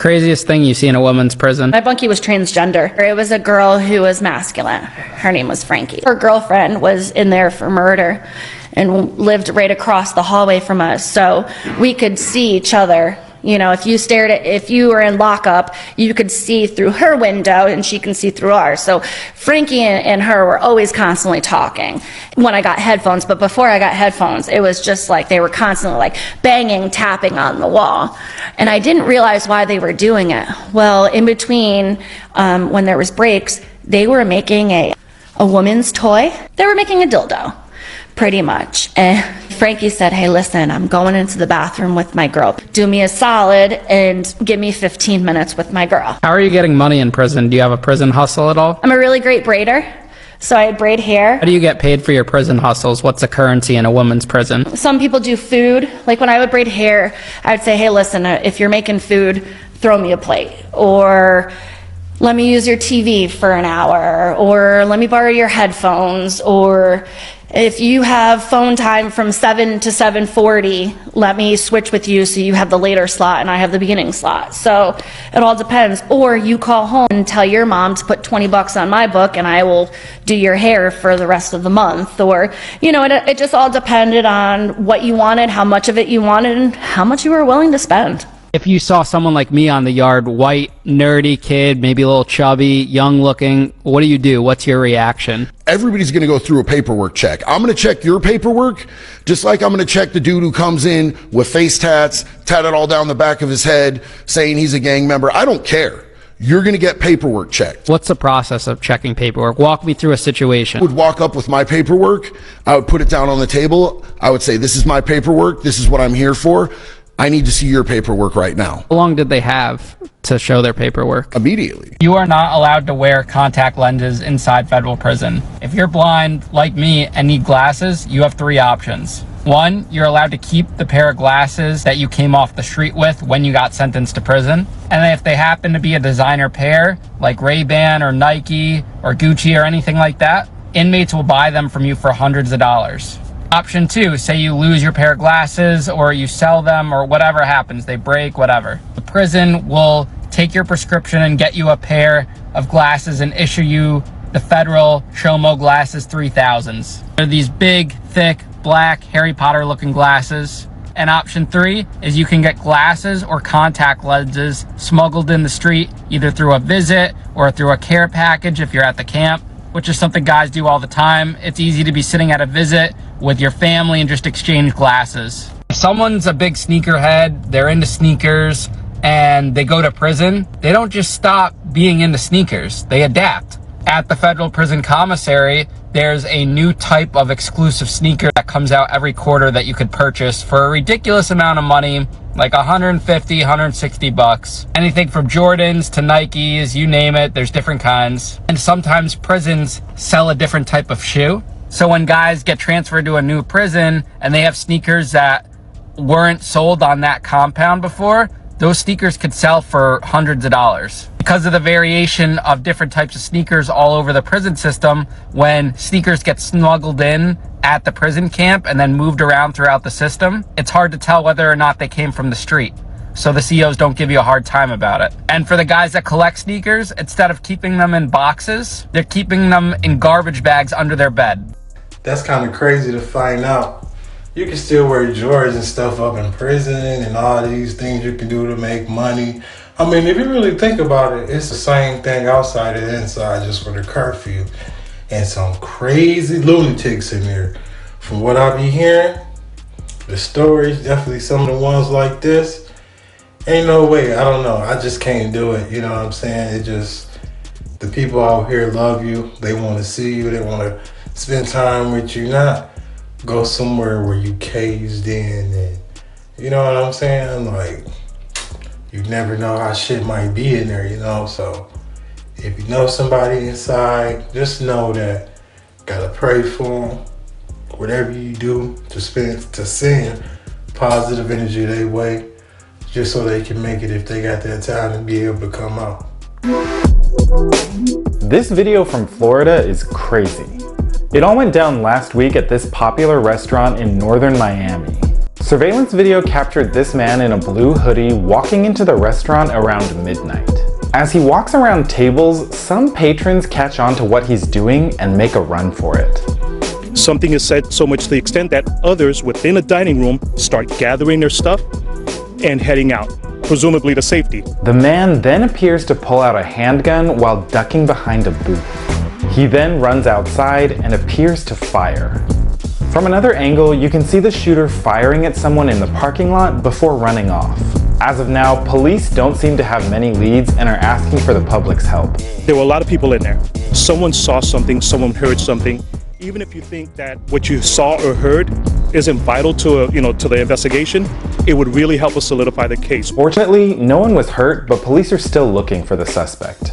Craziest thing you see in a woman's prison? My bunkie was transgender. It was a girl who was masculine. Her name was Frankie. Her girlfriend was in there for murder and lived right across the hallway from us, so we could see each other. You know, if you were in lockup, you could see through her window and she can see through ours. So Frankie and her were always constantly talking when I got headphones, but before I got headphones, it was just like they were constantly like banging, tapping on the wall. And I didn't realize why they were doing it. Well, in between, when there was breaks, they were making a woman's toy. They were making a dildo. Pretty much. And Frankie said, hey, listen, I'm going into the bathroom with my girl. Do me a solid and give me 15 minutes with my girl. How are you getting money in prison? Do you have a prison hustle at all? I'm a really great braider, so I braid hair. How do you get paid for your prison hustles? What's the currency in a woman's prison? Some people do food. Like when I would braid hair, I would say, hey, listen, if you're making food, throw me a plate. Or let me use your TV for an hour. Or let me borrow your headphones. Or if you have phone time from 7 to 7:40, let me switch with you so you have the later slot and I have the beginning slot. So it all depends. Or you call home and tell your mom to put 20 bucks on my book and I will do your hair for the rest of the month. Or, you know, it just all depended on what you wanted, how much of it you wanted, and how much you were willing to spend. If you saw someone like me on the yard, white, nerdy kid, maybe a little chubby, young looking, what do? What's your reaction? Everybody's going to go through a paperwork check. I'm going to check your paperwork just like I'm going to check the dude who comes in with face tats, tatted all down the back of his head, saying he's a gang member. I don't care. You're going to get paperwork checked. What's the process of checking paperwork? Walk me through a situation. I would walk up with my paperwork. I would put it down on the table. I would say, this is my paperwork. This is what I'm here for. I need to see your paperwork right now. How long did they have to show their paperwork? Immediately. You are not allowed to wear contact lenses inside federal prison. If you're blind, like me, and need glasses, you have three options. One, you're allowed to keep the pair of glasses that you came off the street with when you got sentenced to prison. And if they happen to be a designer pair, like Ray-Ban or Nike or Gucci or anything like that, inmates will buy them from you for hundreds of dollars. Option two, say you lose your pair of glasses or you sell them or whatever happens, they break, whatever. The prison will take your prescription and get you a pair of glasses and issue you the federal Shomo Glasses 3000s. They're these big, thick, black, Harry Potter looking glasses. And option three is you can get glasses or contact lenses smuggled in the street, either through a visit or through a care package if you're at the camp, which is something guys do all the time. It's easy to be sitting at a visit with your family and just exchange glasses. If someone's a big sneakerhead, they're into sneakers, and they go to prison, they don't just stop being into sneakers, they adapt. At the federal prison commissary, there's a new type of exclusive sneaker that comes out every quarter that you could purchase for a ridiculous amount of money, like 150, 160 bucks. Anything from Jordans to Nikes, you name it, there's different kinds. And sometimes prisons sell a different type of shoe. So when guys get transferred to a new prison and they have sneakers that weren't sold on that compound before, those sneakers could sell for hundreds of dollars. Because of the variation of different types of sneakers all over the prison system, when sneakers get smuggled in at the prison camp and then moved around throughout the system, it's hard to tell whether or not they came from the street. So the COs don't give you a hard time about it. And for the guys that collect sneakers, instead of keeping them in boxes, they're keeping them in garbage bags under their bed. That's kind of crazy to find out. You can still wear Jordans and stuff up in prison and all these things you can do to make money. I mean, if you really think about it, it's the same thing outside and inside, just for the curfew. And some crazy lunatics in there. From what I be hearing, the stories, definitely some of the ones like this, ain't no way, I don't know. I just can't do it, you know what I'm saying? It just, the people out here love you. They want to see you. They want to spend time with you, not go somewhere where you caged in and, you know what I'm saying? Like, you never know how shit might be in there, you know? So if you know somebody inside, just know that you gotta pray for them. Whatever you do to send positive energy their way, just so they can make it if they got that time to be able to come out. This video from Florida is crazy. It all went down last week at this popular restaurant in northern Miami. Surveillance video captured this man in a blue hoodie walking into the restaurant around midnight. As he walks around tables, some patrons catch on to what he's doing and make a run for it. Something is said so much to the extent that others within a dining room start gathering their stuff and heading out, presumably to safety. The man then appears to pull out a handgun while ducking behind a booth. He then runs outside and appears to fire. From another angle, you can see the shooter firing at someone in the parking lot before running off. As of now, police don't seem to have many leads and are asking for the public's help. There were a lot of people in there. Someone saw something, someone heard something. Even if you think that what you saw or heard isn't vital to the investigation, it would really help us solidify the case. Fortunately, no one was hurt, but police are still looking for the suspect.